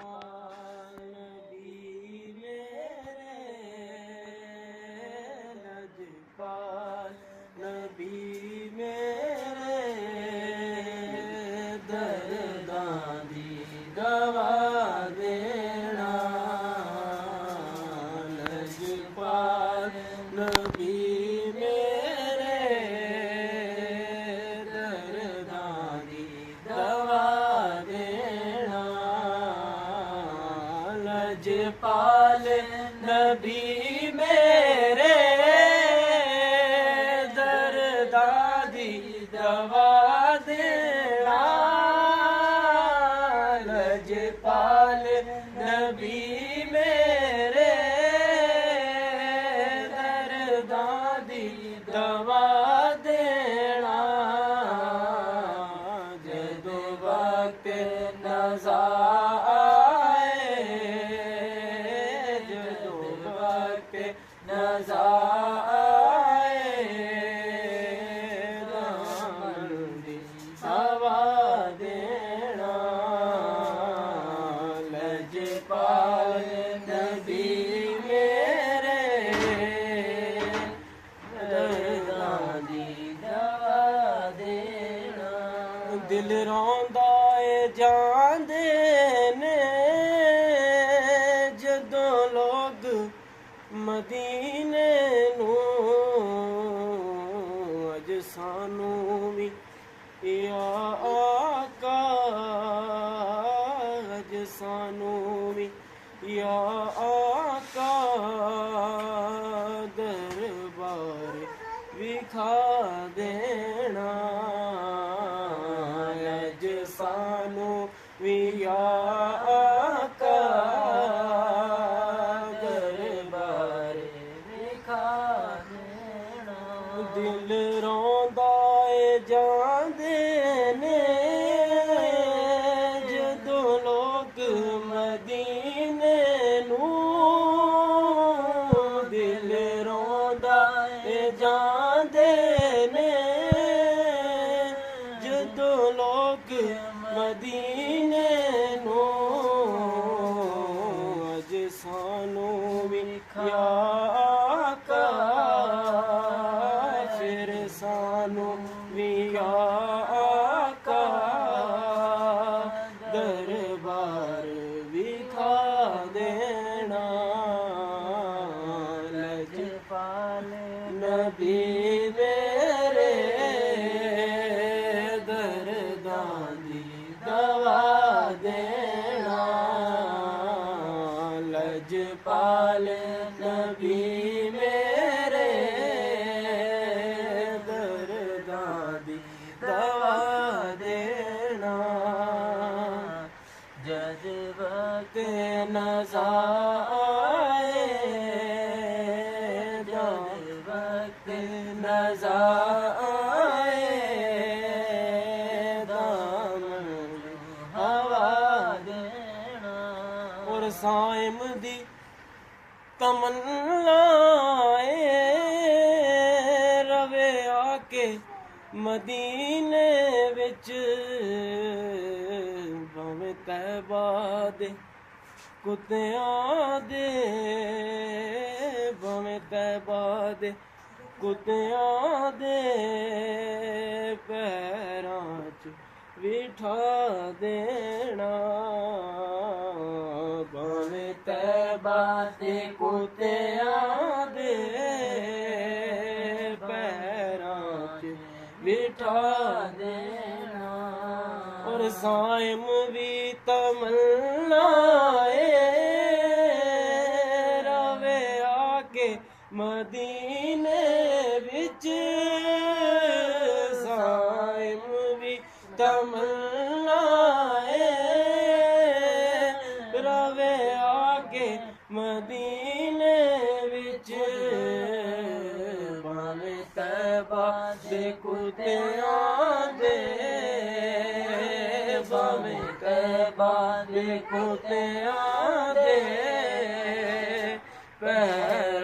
नबी मेरे लजपाल नबी मेरे दर्दां दी दवा देना लजपाल नबी मेरे दर्दां दी दवा देना लजपाल नबी मेरे दर्दां दी दवा देना लजपाल नबी मेरे दर्दां दी दवा देना जदों वक्त नज़ा नज़ा हवा देना लजपाल नबी मेरे दर्दां दी दवा देना दिल रोंदा ए जांदे ने जदों लोग मदीने नू अज सानू भी या आका अज सानू भी या आका दरबार विखा देना अज सानू भी या आका दिल रोंदा ए जांदे ने जदों लोग मदीने नू दिल रोंदा ए जांदे ने जदों लोग मदीने नू अज सानू भी या सानू भी आका दरबार विखा देना लजपाल नबी मेरे दर्दां दी दवा देना लजपाल नबी मेरे दवा देना जद वक्त नज़ा जद वक्त नज़ा दामन हवा देना और साइम दी तमन्नाए रवे आके मदीने विच भावें तैबा दे कुत्तियां दे भावें तैबा दे कुत्तियां दे पैरां च बिठा देना भावें तैबा दे कुत्तियां दे बिठा देना और साइम भी तमन्नाए रवे आके मदीने विच साइम भी तमन्नाए रवे आके मदीने विच भावें तैबा दे कुत्तियां दे भावें तैबा दे कुत्तियां दे पैर